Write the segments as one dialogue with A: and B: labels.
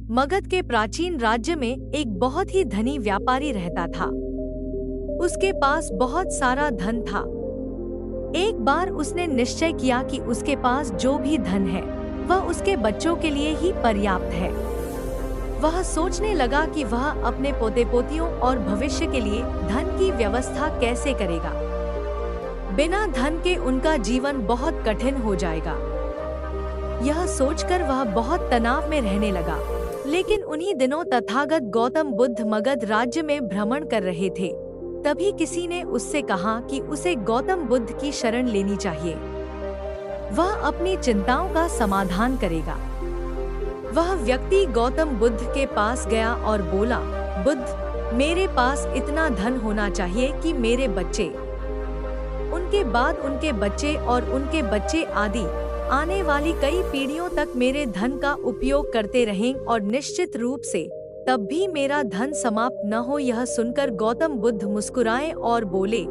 A: मगध के प्राचीन राज्य में एक बहुत ही धनी व्यापारी रहता था। उसके पास बहुत सारा धन था। एक बार उसने निश्चय किया कि उसके पास जो भी धन है वह उसके बच्चों के लिए ही पर्याप्त है। वह सोचने लगा कि वह अपने पोते पोतियों और भविष्य के लिए धन की व्यवस्था कैसे करेगा। बिना धन के उनका जीवन बहुत कठिन हो जाएगा। यह सोचकर वह बहुत तनाव में रहने लगा। लेकिन उन्हीं दिनों तथागत गौतम बुद्ध मगध राज्य में भ्रमण कर रहे थे। तभी किसी ने उससे कहा कि उसे गौतम बुद्ध की शरण लेनी चाहिए। वह अपनी चिंताओं का समाधान करेगा। वह व्यक्ति गौतम बुद्ध के पास गया और बोला, बुद्ध, मेरे पास इतना धन होना चाहिए कि मेरे बच्चे, उनके बाद उनके बच्चे और उनके बच्चे आदि आने वाली कई पीढ़ियों तक मेरे धन का उपयोग करते रहें और निश्चित रूप से तब भी मेरा धन समाप्त न हो। यह सुनकर गौतम बुद्ध मुस्कुराए और बोले,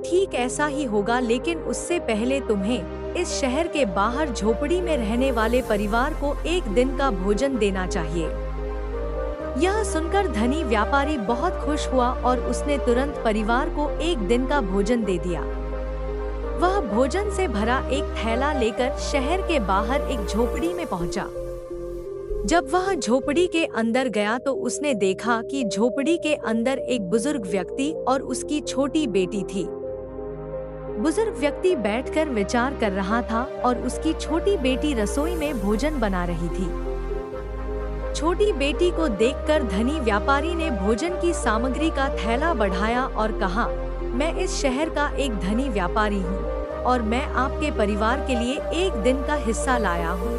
A: ठीक ऐसा ही होगा, लेकिन उससे पहले तुम्हें इस शहर के बाहर झोपड़ी में रहने वाले परिवार को एक दिन का भोजन देना चाहिए। यह सुनकर धनी व्यापारी बहुत खुश हुआ और उसने तुरंत परिवार को एक दिन का भोजन दे दिया। वह भोजन से भरा एक थैला लेकर शहर के बाहर एक झोपड़ी में पहुंचा। जब वह झोपड़ी के अंदर गया तो उसने देखा कि झोपड़ी के अंदर एक बुजुर्ग व्यक्ति और उसकी छोटी बेटी थी। बुजुर्ग व्यक्ति बैठकर विचार कर रहा था और उसकी छोटी बेटी रसोई में भोजन बना रही थी। छोटी बेटी को देखकर धनी व्यापारी ने भोजन की सामग्री का थैला बढ़ाया और कहा, मैं इस शहर का एक धनी व्यापारी हूँ और मैं आपके परिवार के लिए एक दिन का हिस्सा लाया हूँ,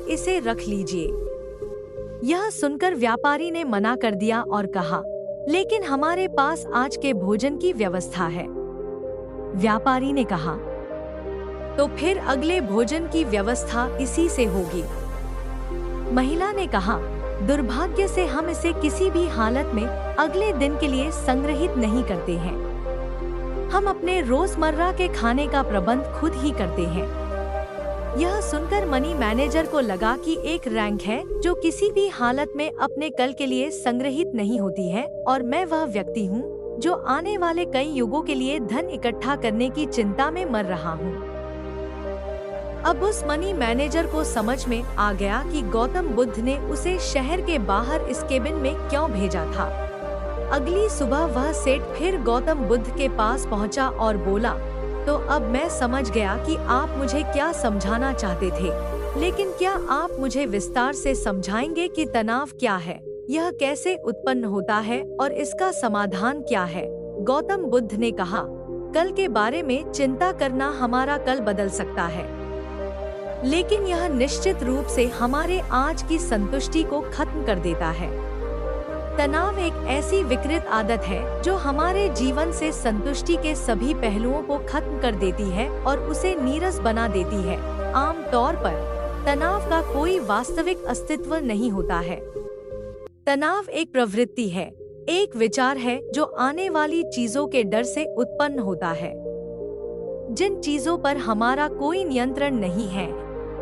A: इसे रख लीजिए। यह सुनकर व्यापारी ने मना कर दिया और कहा, लेकिन हमारे पास आज के भोजन की व्यवस्था है। व्यापारी ने कहा, तो फिर अगले भोजन की व्यवस्था इसी से होगी। महिला ने कहा, दुर्भाग्य से हम इसे किसी भी हालत में अगले दिन के लिए संग्रहित नहीं करते हैं। हम अपने रोजमर्रा के खाने का प्रबंध खुद ही करते हैं। यह सुनकर मनी मैनेजर को लगा कि एक रैंक है जो किसी भी हालत में अपने कल के लिए संग्रहित नहीं होती है और मैं वह व्यक्ति हूँ जो आने वाले कई युगों के लिए धन इकट्ठा करने की चिंता में मर रहा हूँ। अब उस मनी मैनेजर को समझ में आ गया कि गौतम बुद्ध ने उसे शहर के बाहर इस केबिन में क्यों भेजा था। अगली सुबह वह सेठ फिर गौतम बुद्ध के पास पहुंचा और बोला, तो अब मैं समझ गया कि आप मुझे क्या समझाना चाहते थे, लेकिन क्या आप मुझे विस्तार से समझाएंगे कि तनाव क्या है, यह कैसे उत्पन्न होता है और इसका समाधान क्या है। गौतम बुद्ध ने कहा, कल के बारे में चिंता करना हमारा कल बदल सकता है, लेकिन यह निश्चित रूप से हमारे आज की संतुष्टि को खत्म कर देता है। तनाव एक ऐसी विकृत आदत है जो हमारे जीवन से संतुष्टि के सभी पहलुओं को खत्म कर देती है और उसे नीरस बना देती है। आम तौर पर तनाव का कोई वास्तविक अस्तित्व नहीं होता है। तनाव एक प्रवृत्ति है, एक विचार है जो आने वाली चीजों के डर से उत्पन्न होता है। जिन चीजों पर हमारा कोई नियंत्रण नहीं है,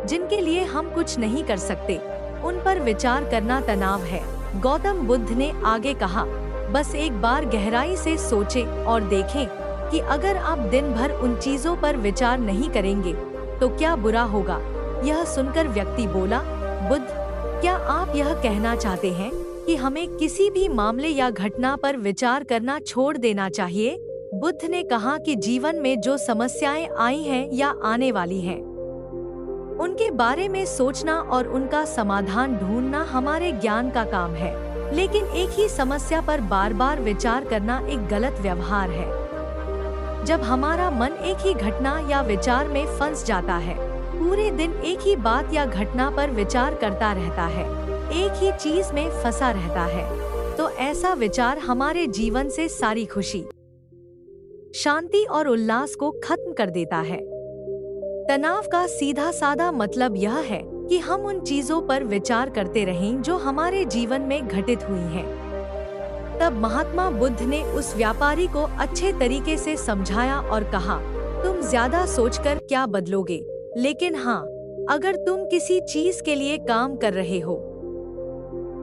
A: जिनके लिए हम कुछ नहीं कर सकते, उन पर विचार करना तनाव है। गौतम बुद्ध ने आगे कहा, बस एक बार गहराई से सोचें और देखें कि अगर आप दिन भर उन चीजों पर विचार नहीं करेंगे तो क्या बुरा होगा। यह सुनकर व्यक्ति बोला, बुद्ध, क्या आप यह कहना चाहते हैं कि हमें किसी भी मामले या घटना पर विचार करना छोड़ देना चाहिए? बुद्ध ने कहा कि जीवन में जो समस्याएं आई हैं या आने वाली हैं, उनके बारे में सोचना और उनका समाधान ढूंढना हमारे ज्ञान का काम है, लेकिन एक ही समस्या पर बार बार विचार करना एक गलत व्यवहार है। जब हमारा मन एक ही घटना या विचार में फंस जाता है, पूरे दिन एक ही बात या घटना पर विचार करता रहता है, एक ही चीज में फंसा रहता है, तो ऐसा विचार हमारे जीवन से सारी खुशी, शांति और उल्लास को खत्म कर देता है। तनाव का सीधा साधा मतलब यह है कि हम उन चीजों पर विचार करते रहें जो हमारे जीवन में घटित हुई हैं। तब महात्मा बुद्ध ने उस व्यापारी को अच्छे तरीके से समझाया और कहा, तुम ज्यादा सोचकर क्या बदलोगे, लेकिन हाँ, अगर तुम किसी चीज के लिए काम कर रहे हो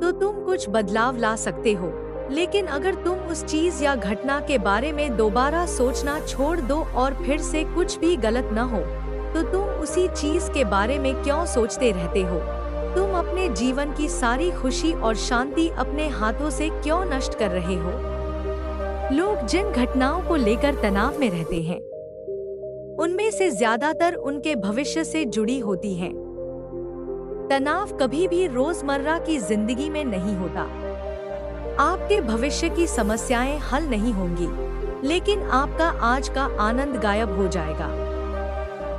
A: तो तुम कुछ बदलाव ला सकते हो। लेकिन अगर तुम उस चीज या घटना के बारे में दोबारा सोचना छोड़ दो और फिर से कुछ भी गलत न हो, तो तुम उसी चीज के बारे में क्यों सोचते रहते हो? तुम अपने जीवन की सारी खुशी और शांति अपने हाथों से क्यों नष्ट कर रहे हो? लोग जिन घटनाओं को लेकर तनाव में रहते हैं, उनमें से ज्यादातर उनके भविष्य से जुड़ी होती हैं। तनाव कभी भी रोजमर्रा की जिंदगी में नहीं होता। आपके भविष्य की समस्याएं हल नहीं होंगी, लेकिन आपका आज का आनंद गायब हो जाएगा।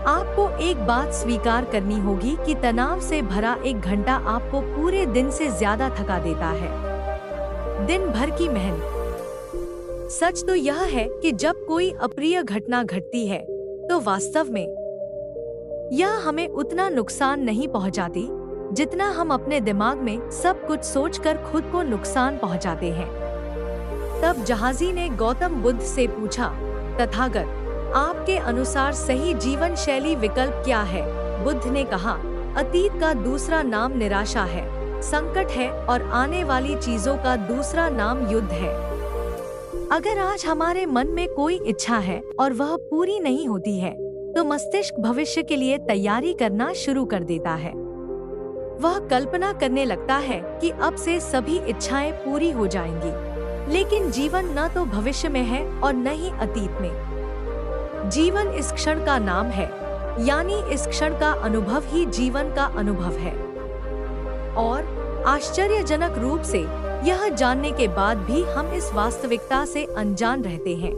A: आपको एक बात स्वीकार करनी होगी कि तनाव से भरा एक घंटा आपको पूरे दिन से ज्यादा थका देता है। दिन भर की मेहनत। सच तो यह है कि जब कोई अप्रिय घटना घटती है, तो वास्तव में यह हमें उतना नुकसान नहीं पहुंचाती जितना हम अपने दिमाग में सब कुछ सोचकर खुद को नुकसान पहुंचाते हैं। तब जहाजी ने गौतम बुद्ध से पूछा, तथागत, आपके अनुसार सही जीवन शैली विकल्प क्या है? बुद्ध ने कहा, अतीत का दूसरा नाम निराशा है, संकट है और आने वाली चीजों का दूसरा नाम युद्ध है। अगर आज हमारे मन में कोई इच्छा है और वह पूरी नहीं होती है, तो मस्तिष्क भविष्य के लिए तैयारी करना शुरू कर देता है। वह कल्पना करने लगता है कि अब से सभी इच्छाएं पूरी हो जाएंगी। लेकिन जीवन न तो भविष्य में है और न ही अतीत में। जीवन इस क्षण का नाम है, यानी इस क्षण का अनुभव ही जीवन का अनुभव है। और आश्चर्यजनक रूप से यह जानने के बाद भी हम इस वास्तविकता से अनजान रहते हैं।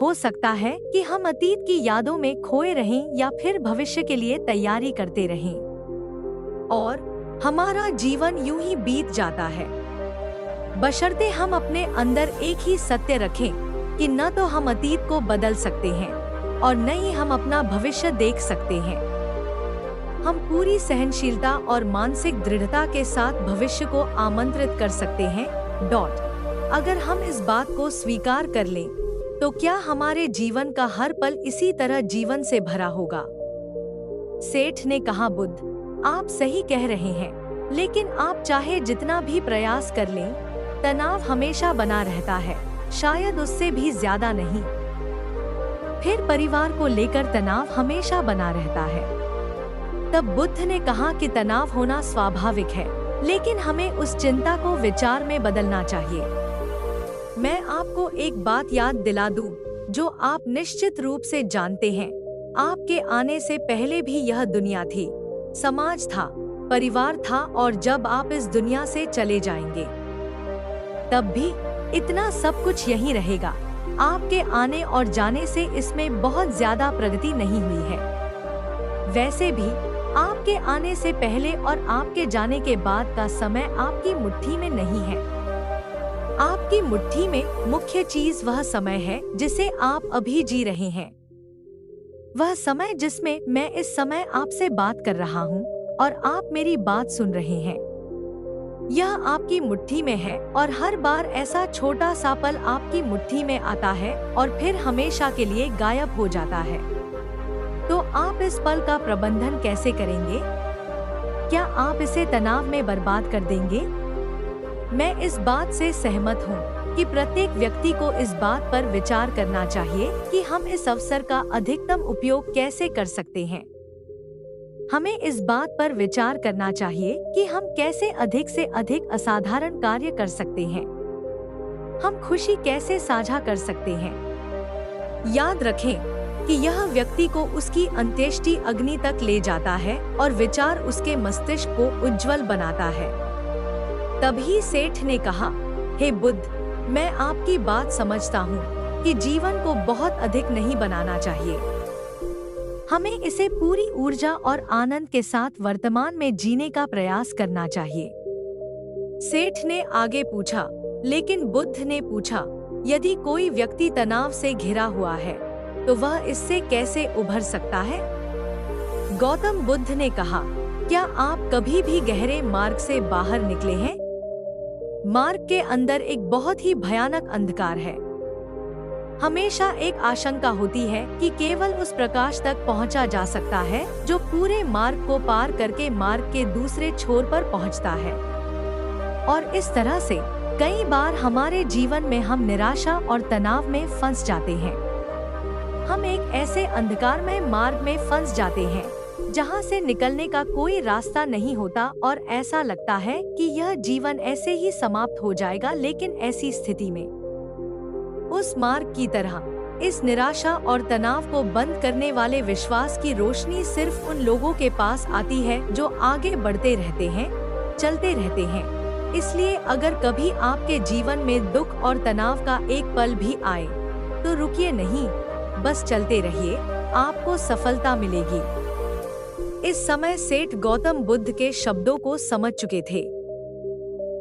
A: हो सकता है कि हम अतीत की यादों में खोए रहें या फिर भविष्य के लिए तैयारी करते रहें, और हमारा जीवन यूं ही बीत जाता है। बशर्ते हम अपने अंदर एक ही सत्य रखें कि न तो हम अतीत को बदल सकते हैं और न ही हम अपना भविष्य देख सकते हैं। हम पूरी सहनशीलता और मानसिक दृढ़ता के साथ भविष्य को आमंत्रित कर सकते हैं। अगर हम इस बात को स्वीकार कर लें, तो क्या हमारे जीवन का हर पल इसी तरह जीवन से भरा होगा? सेठ ने कहा, बुद्ध, आप सही कह रहे हैं, लेकिन आप चाहे जितना भी प्रयास कर लें, तनाव हमेशा बना रहता है, शायद उससे भी ज्यादा नहीं। फिर परिवार को लेकर तनाव हमेशा बना रहता है। तब बुद्ध ने कहा कि तनाव होना स्वाभाविक है, लेकिन हमें उस चिंता को विचार में बदलना चाहिए। मैं आपको एक बात याद दिला दूं, जो आप निश्चित रूप से जानते हैं। आपके आने से पहले भी यह दुनिया थी, समाज था, परिवार था, और जब आप इस दुनिया से चले जाएंगे, तब भी इतना सब कुछ यही रहेगा। आपके आने और जाने से इसमें बहुत ज्यादा प्रगति नहीं हुई है। वैसे भी आपके आने से पहले और आपके जाने के बाद का समय आपकी मुट्ठी में नहीं है। आपकी मुट्ठी में मुख्य चीज वह समय है जिसे आप अभी जी रहे हैं। वह समय जिसमें मैं इस समय आपसे बात कर रहा हूँ और आप मेरी बात सुन रहे हैं। यह आपकी मुट्ठी में है, और हर बार ऐसा छोटा सा पल आपकी मुट्ठी में आता है और फिर हमेशा के लिए गायब हो जाता है। तो आप इस पल का प्रबंधन कैसे करेंगे? क्या आप इसे तनाव में बर्बाद कर देंगे? मैं इस बात से सहमत हूँ कि प्रत्येक व्यक्ति को इस बात पर विचार करना चाहिए कि हम इस अवसर का अधिकतम उपयोग कैसे कर सकते हैं। हमें इस बात पर विचार करना चाहिए कि हम कैसे अधिक से अधिक असाधारण कार्य कर सकते हैं। हम खुशी कैसे साझा कर सकते हैं। याद रखें कि यह व्यक्ति को उसकी अंत्येष्टि अग्नि तक ले जाता है और विचार उसके मस्तिष्क को उज्जवल बनाता है। तभी सेठ ने कहा, हे बुद्ध, मैं आपकी बात समझता हूँ कि जीवन को बहुत अधिक नहीं बनाना चाहिए। हमें इसे पूरी ऊर्जा और आनंद के साथ वर्तमान में जीने का प्रयास करना चाहिए। सेठ ने आगे पूछा, लेकिन बुद्ध ने पूछा, यदि कोई व्यक्ति तनाव से घिरा हुआ है, तो वह इससे कैसे उभर सकता है? गौतम बुद्ध ने कहा, क्या आप कभी भी गहरे मार्ग से बाहर निकले हैं? मार्ग के अंदर एक बहुत ही भयानक अंधकार है। हमेशा एक आशंका होती है कि केवल उस प्रकाश तक पहुंचा जा सकता है जो पूरे मार्ग को पार करके मार्ग के दूसरे छोर पर पहुंचता है। और इस तरह से कई बार हमारे जीवन में हम निराशा और तनाव में फंस जाते हैं। हम एक ऐसे अंधकारमय मार्ग में फंस जाते हैं जहां से निकलने का कोई रास्ता नहीं होता और ऐसा लगता है कि यह जीवन ऐसे ही समाप्त हो जाएगा। लेकिन ऐसी स्थिति में उस मार्ग की तरह इस निराशा और तनाव को बंद करने वाले विश्वास की रोशनी सिर्फ उन लोगों के पास आती है जो आगे बढ़ते रहते हैं, चलते रहते हैं। इसलिए अगर कभी आपके जीवन में दुख और तनाव का एक पल भी आए तो रुकिए नहीं, बस चलते रहिए, आपको सफलता मिलेगी। इस समय सेठ गौतम बुद्ध के शब्दों को समझ चुके थे।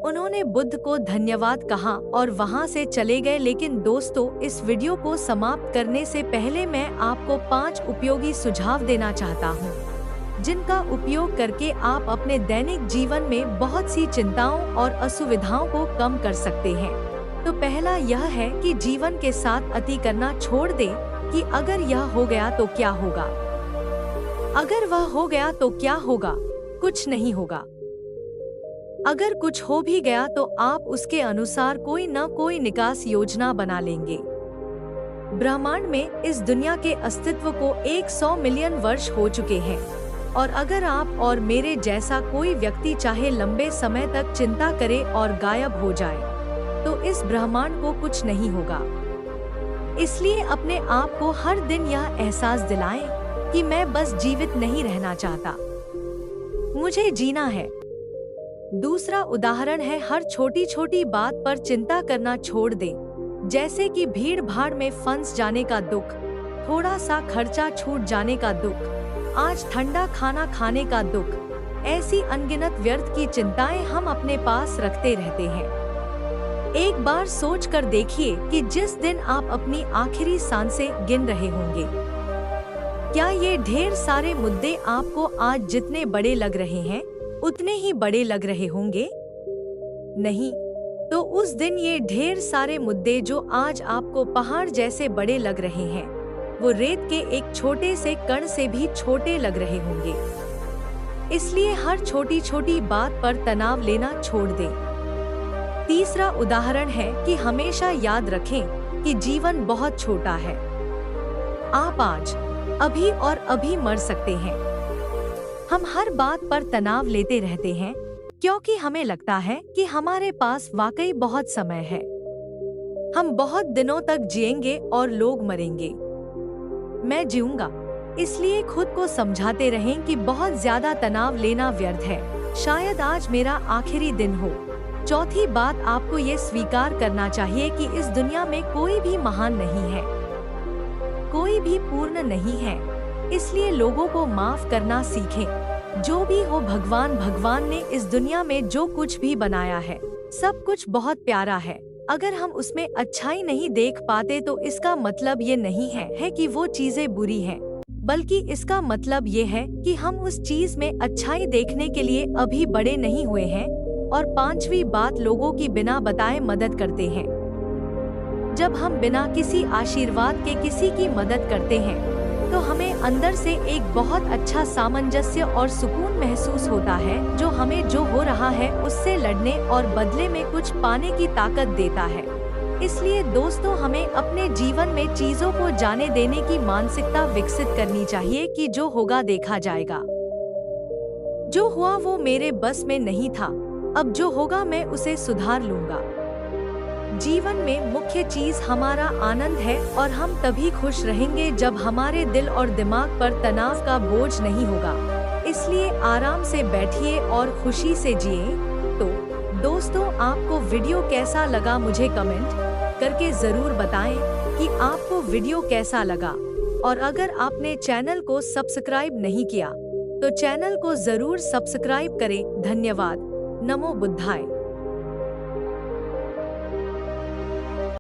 A: उन्होंने बुद्ध को धन्यवाद कहा और वहां से चले गए। लेकिन दोस्तों, इस वीडियो को समाप्त करने से पहले मैं आपको 5 उपयोगी सुझाव देना चाहता हूं, जिनका उपयोग करके आप अपने दैनिक जीवन में बहुत सी चिंताओं और असुविधाओं को कम कर सकते हैं। तो पहला यह है कि जीवन के साथ अति करना छोड़ दें कि अगर यह हो गया तो क्या होगा। अगर वह हो गया तो क्या होगा? कुछ नहीं होगा। अगर कुछ हो भी गया तो आप उसके अनुसार कोई न कोई निकास योजना बना लेंगे। ब्रह्मांड में इस दुनिया के अस्तित्व को 100 मिलियन वर्ष हो चुके हैं और अगर आप और मेरे जैसा कोई व्यक्ति चाहे लंबे समय तक चिंता करे और गायब हो जाए तो इस ब्रह्मांड को कुछ नहीं होगा। इसलिए अपने आप को हर दिन यह एहसास दिलाएं कि मैं बस जीवित नहीं रहना चाहता, मुझे जीना है। दूसरा उदाहरण है, हर छोटी छोटी बात पर चिंता करना छोड़ दें, जैसे कि भीड़ भाड़ में फंस जाने का दुख, थोड़ा सा खर्चा छूट जाने का दुख, आज ठंडा खाना खाने का दुख। ऐसी अनगिनत व्यर्थ की चिंताएं हम अपने पास रखते रहते हैं। एक बार सोच कर देखिए कि जिस दिन आप अपनी आखिरी सांसें गिन रहे होंगे, क्या ये ढेर सारे मुद्दे आपको आज जितने बड़े लग रहे हैं उतने ही बड़े लग रहे होंगे? नहीं, तो उस दिन ये ढेर सारे मुद्दे जो आज आपको पहाड़ जैसे बड़े लग रहे हैं, वो रेत के एक छोटे से कण से भी छोटे लग रहे होंगे। इसलिए हर छोटी छोटी बात पर तनाव लेना छोड़ दें। तीसरा उदाहरण है कि हमेशा याद रखें कि जीवन बहुत छोटा है। आप आज, अभी और अभी मर सकते हैं। हम हर बात पर तनाव लेते रहते हैं क्योंकि हमें लगता है कि हमारे पास वाकई बहुत समय है। हम बहुत दिनों तक जिएंगे और लोग मरेंगे। मैं जीऊंगा। इसलिए खुद को समझाते रहें कि बहुत ज्यादा तनाव लेना व्यर्थ है, शायद आज मेरा आखिरी दिन हो। चौथी बात, आपको ये स्वीकार करना चाहिए कि इस दुनिया में कोई भी महान नहीं है, कोई भी पूर्ण नहीं है। इसलिए लोगों को माफ करना सीखें। जो भी हो, भगवान ने इस दुनिया में जो कुछ भी बनाया है, सब कुछ बहुत प्यारा है। अगर हम उसमें अच्छाई नहीं देख पाते तो इसका मतलब ये नहीं है कि वो चीजें बुरी हैं, बल्कि इसका मतलब ये है कि हम उस चीज में अच्छाई देखने के लिए अभी बड़े नहीं हुए हैं। और 5वीं बात, लोगों की बिना बताए मदद करते हैं। जब हम बिना किसी आशीर्वाद के किसी की मदद करते हैं तो हमें अंदर से एक बहुत अच्छा सामंजस्य और सुकून महसूस होता है, जो हमें जो हो रहा है उससे लड़ने और बदले में कुछ पाने की ताकत देता है। इसलिए दोस्तों, हमें अपने जीवन में चीजों को जाने देने की मानसिकता विकसित करनी चाहिए कि जो होगा देखा जाएगा। जो हुआ वो मेरे बस में नहीं था, अब जो होगा मैं उसे सुधार लूंगा। जीवन में मुख्य चीज हमारा आनंद है और हम तभी खुश रहेंगे जब हमारे दिल और दिमाग पर तनाव का बोझ नहीं होगा। इसलिए आराम से बैठिए और खुशी से जिए। तो दोस्तों, आपको वीडियो कैसा लगा मुझे कमेंट करके जरूर बताएं कि आपको वीडियो कैसा लगा। और अगर आपने चैनल को सब्सक्राइब नहीं किया तो चैनल को जरूर सब्सक्राइब करें। धन्यवाद। नमो बुद्धाय।